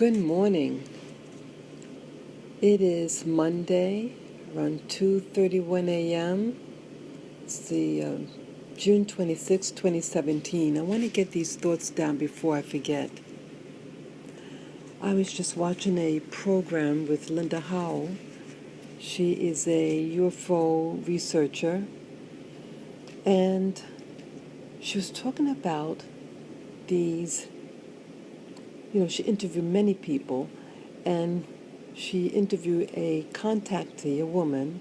Good morning. It is Monday, around 2:31 a.m. It's the June 26, 2017. I want to get these thoughts down before I forget. I was just watching a program with Linda Howell. She is a UFO researcher, and she was talking about these, she interviewed many people, and she interviewed a contactee, a woman,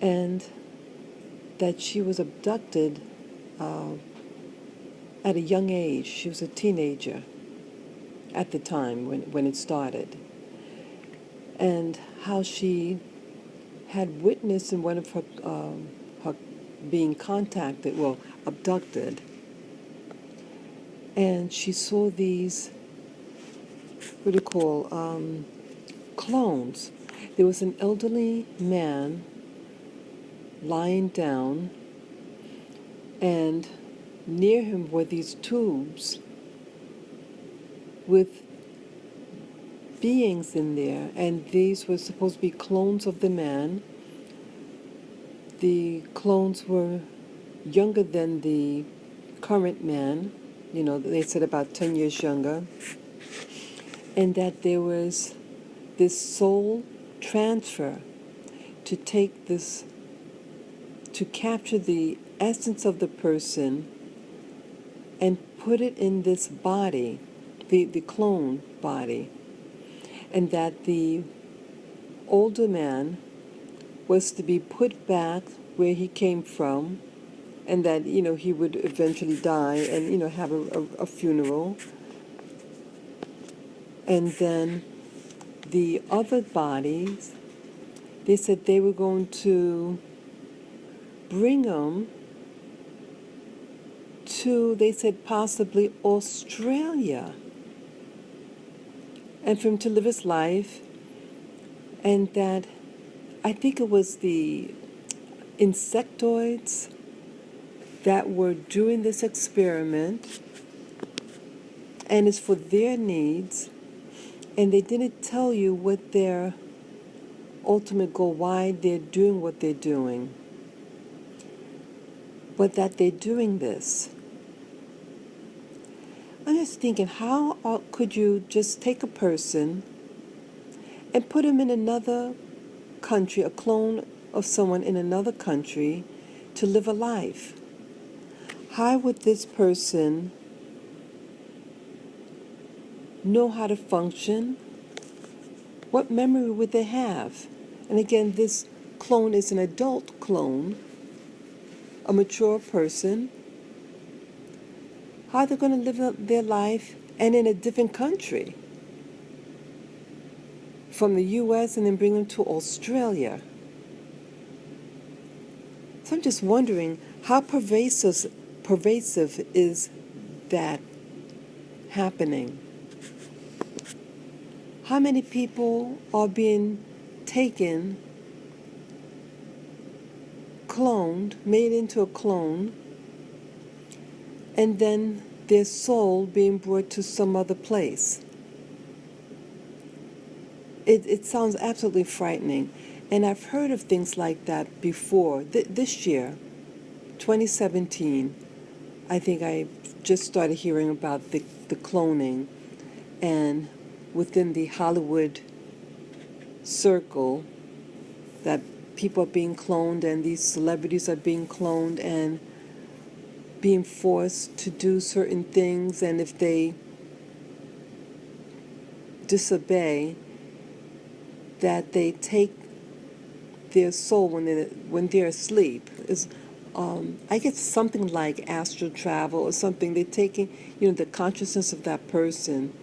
and that she was abducted at a young age. She was a teenager at the time when it started. And how she had witnessed in one of her being contacted, abducted, and she saw these, clones. There was an elderly man lying down, and near him were these tubes with beings in there, and these were supposed to be clones of the man. The clones were younger than the current man, they said about 10 years younger, and that there was this soul transfer to take this, to capture the essence of the person and put it in this body, the clone body, and that the older man was to be put back where he came from, and that, he would eventually die and, have a funeral. And then the other bodies, they said they were going to bring them to, they said, possibly Australia, and for him to live his life. And that, I think it was the insectoids that were doing this experiment, and it's for their needs, and they didn't tell you what their ultimate goal, why they're doing what they're doing, but that they're doing this. I'm just thinking, how could you just take a person and put him in another country, a clone of someone in another country, to live a life? How would this person know how to function? What memory would they have? And again, this clone is an adult clone, a mature person. How are they going to live their life and in a different country? From the U.S. and then bring them to Australia. So I'm just wondering, how pervasive is that happening? How many people are being taken, cloned, made into a clone, and then their soul being brought to some other place? It sounds absolutely frightening. And I've heard of things like that before. This year, 2017, I think I just started hearing about the cloning, and within the Hollywood circle, that people are being cloned, and these celebrities are being cloned and being forced to do certain things, and if they disobey, that they take their soul when they're asleep. I guess something like astral travel or something. They're taking, the consciousness of that person,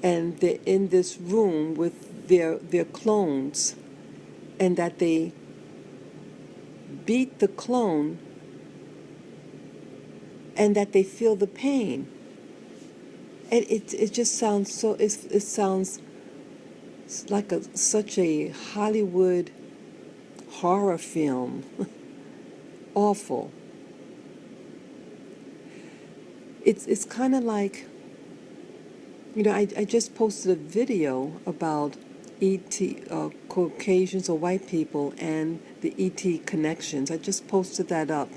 and they're in this room with their clones, and that they beat the clone, and that they feel the pain. And it just sounds so. It sounds like such a Hollywood horror film. Awful. It's kind of like I just posted a video about ET, Caucasians or white people and the ET connections. I just posted that up.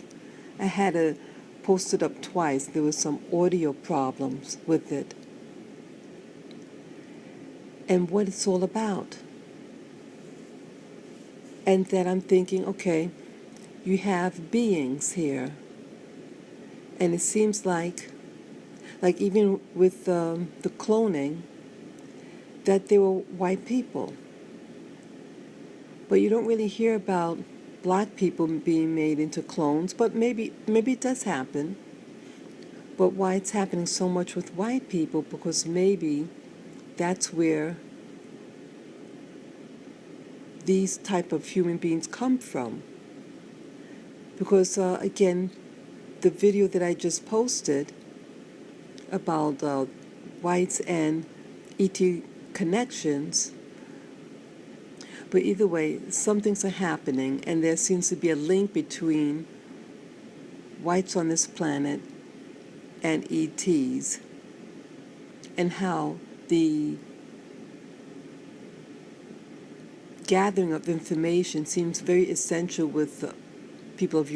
I had to post it up twice. There was some audio problems with it. And what it's all about. And then I'm thinking, okay, you have beings here. And it seems like even with the cloning, that they were white people. But you don't really hear about black people being made into clones, but maybe it does happen. But why it's happening so much with white people, because maybe that's where these type of human beings come from. Because again, the video that I just posted about whites and ET connections, but either way, some things are happening, and there seems to be a link between whites on this planet and ETs, and how the gathering of information seems very essential with people of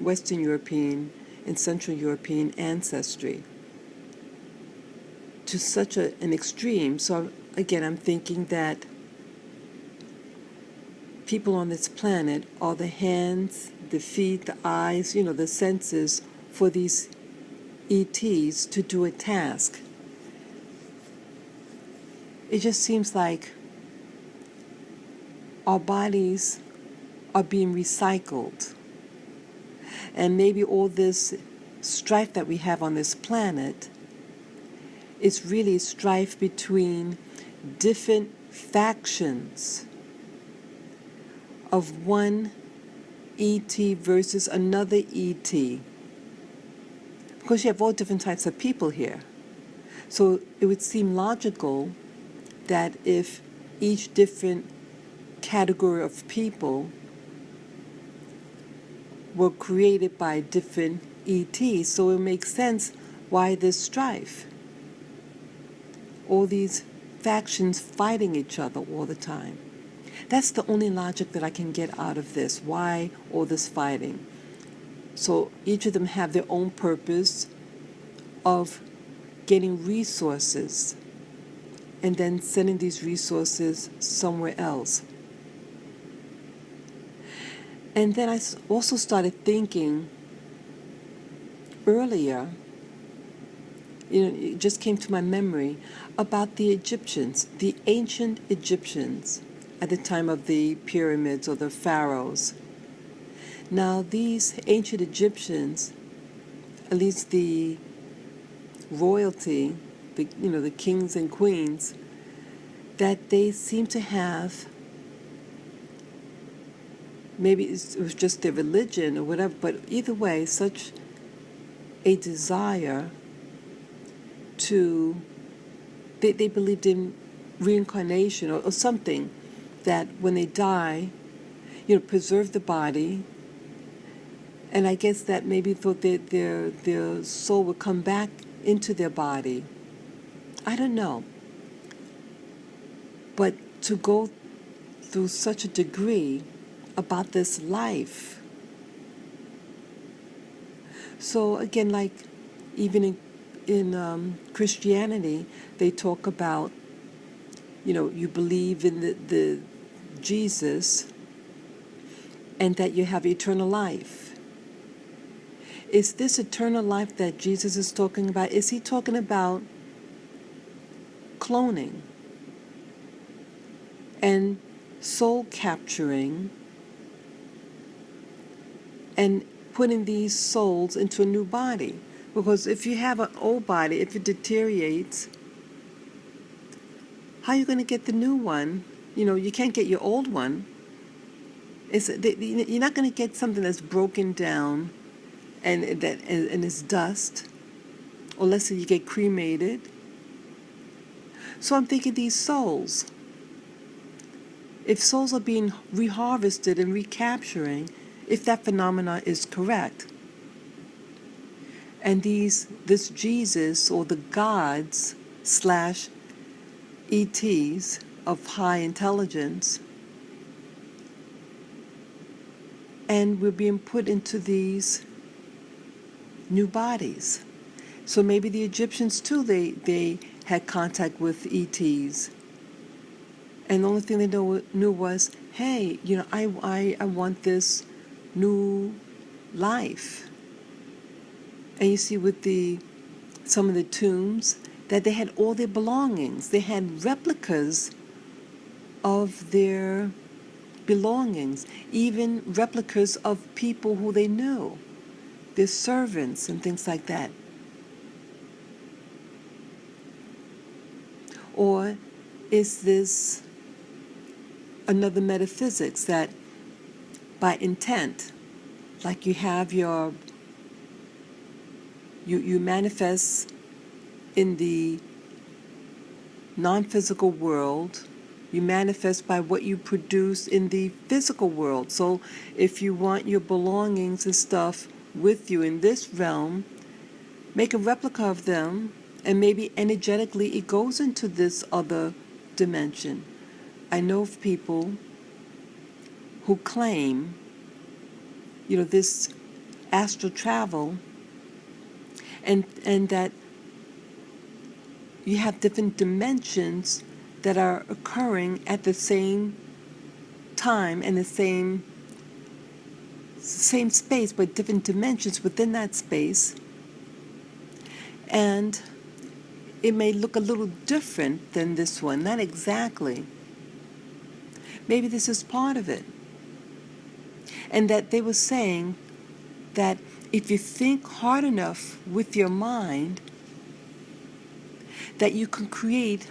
Western European and Central European ancestry to such an extreme. So again, I'm thinking that people on this planet are the hands, the feet, the eyes, the senses for these ETs to do a task. It just seems like our bodies are being recycled. And maybe all this strife that we have on this planet is really strife between different factions of one ET versus another ET. Because you have all different types of people here. So it would seem logical that if each different category of people were created by different ETs, so it makes sense why this strife. All these factions fighting each other all the time. That's the only logic that I can get out of this. Why all this fighting? So each of them have their own purpose of getting resources and then sending these resources somewhere else. And then I also started thinking earlier, it just came to my memory about the Egyptians, the ancient Egyptians at the time of the pyramids or the pharaohs. Now these ancient Egyptians, at least the royalty, the kings and queens, that they seem to have, maybe it was just their religion or whatever, but either way, such a desire to, they believed in reincarnation or something, that when they die, preserve the body, and I guess that maybe thought that their soul would come back into their body. I don't know. But to go through such a degree about this life. So again, like even in Christianity, they talk about, you believe in the Jesus and that you have eternal life. Is this eternal life that Jesus is talking about? Is he talking about cloning and soul capturing and putting these souls into a new body? Because if you have an old body, if it deteriorates, how are you going to get the new one? You can't get your old one. You're not going to get something that's broken down and is dust, unless you get cremated. So I'm thinking these souls, if souls are being reharvested and recapturing, if that phenomena is correct, and this Jesus or the gods slash ETs of high intelligence, and we're being put into these new bodies. So maybe the Egyptians too, they had contact with ETs, and the only thing they knew was, hey, I want this new life. And you see with some of the tombs that they had all their belongings. They had replicas of their belongings, even replicas of people who they knew, their servants and things like that. Or is this another metaphysics that by intent, like you have you manifest in the non-physical world, you manifest by what you produce in the physical world. So if you want your belongings and stuff with you in this realm, make a replica of them, and maybe energetically it goes into this other dimension. I know of people who claim, this astral travel, and that you have different dimensions that are occurring at the same time and the same space, but different dimensions within that space. And it may look a little different than this one, not exactly. Maybe this is part of it. And that they were saying that if you think hard enough with your mind, that you can create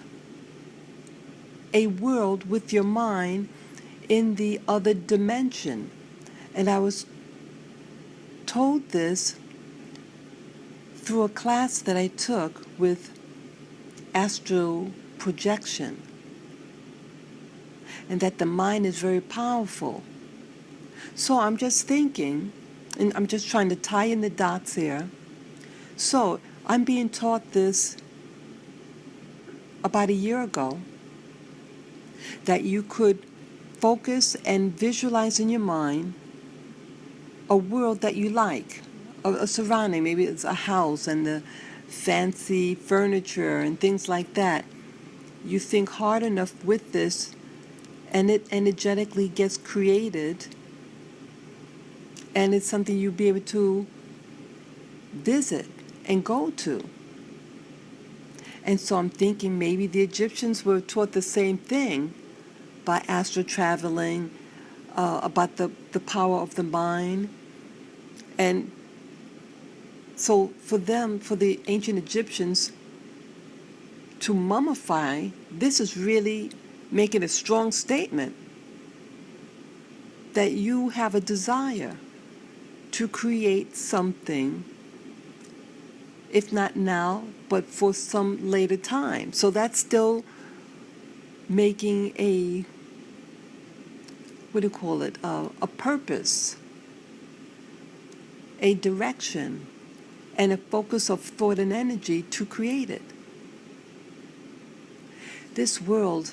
a world with your mind in the other dimension. And I was told this through a class that I took with astral projection, and that the mind is very powerful. So I'm just thinking, and I'm just trying to tie in the dots here. So I'm being taught this about a year ago, that you could focus and visualize in your mind a world that you like, a surrounding, maybe it's a house and the fancy furniture and things like that. You think hard enough with this, and it energetically gets created, and it's something you'll be able to visit and go to. And so I'm thinking maybe the Egyptians were taught the same thing by astral traveling, about the power of the mind. And so for the ancient Egyptians to mummify, this is really making a strong statement that you have a desire to create something, if not now, but for some later time. So that's still making a purpose, a direction, and a focus of thought and energy to create it. This world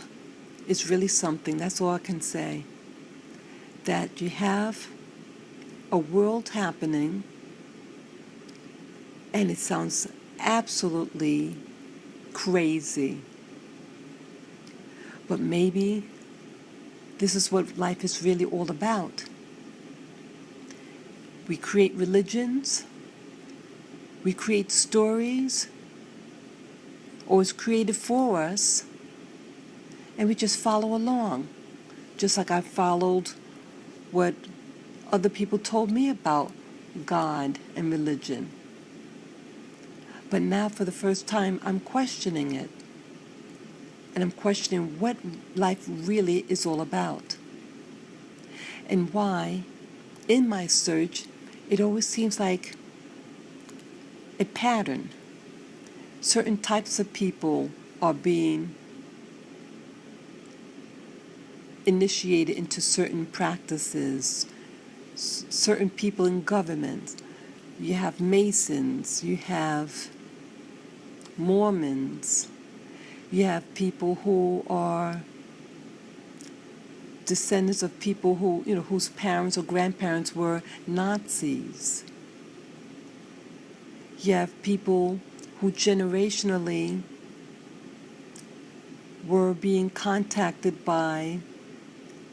is really something, that's all I can say. That you have a world happening, and it sounds absolutely crazy. But maybe this is what life is really all about. We create religions, we create stories, or it's created for us, and we just follow along. Just like I followed what other people told me about God and religion. But now for the first time, I'm questioning it. And I'm questioning what life really is all about. And why, in my search, it always seems like a pattern. Certain types of people are being initiated into certain practices. Certain people in government. You have Masons, you have Mormons, You have people who are descendants of people who, whose parents or grandparents were Nazis. You have people who generationally were being contacted by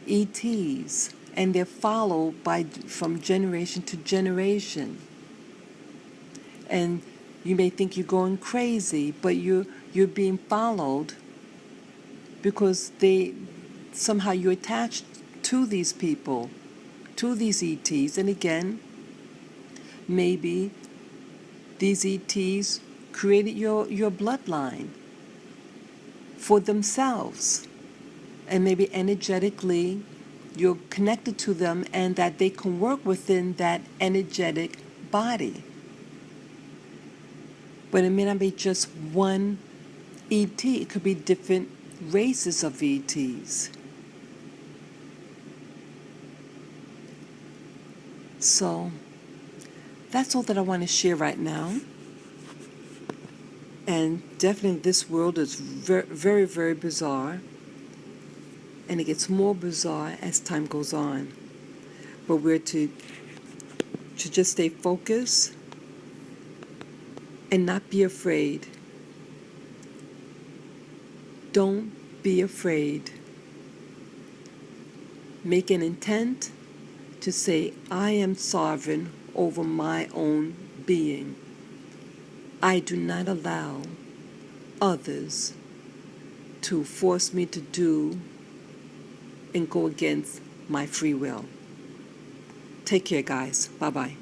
ETs, and they're followed from generation to generation. And you may think you're going crazy, but you're being followed because somehow you're attached to these people, to these ETs. And again, maybe these ETs created your bloodline for themselves. And maybe energetically you're connected to them, and that they can work within that energetic body. But it may not be just one ET. It could be different races of ETs. So that's all that I want to share right now. And definitely this world is very, very, very bizarre. And it gets more bizarre as time goes on. But we're to just stay focused and not be afraid. Don't be afraid. Make an intent to say, I am sovereign over my own being. I do not allow others to force me to do and go against my free will. Take care, guys. Bye-bye.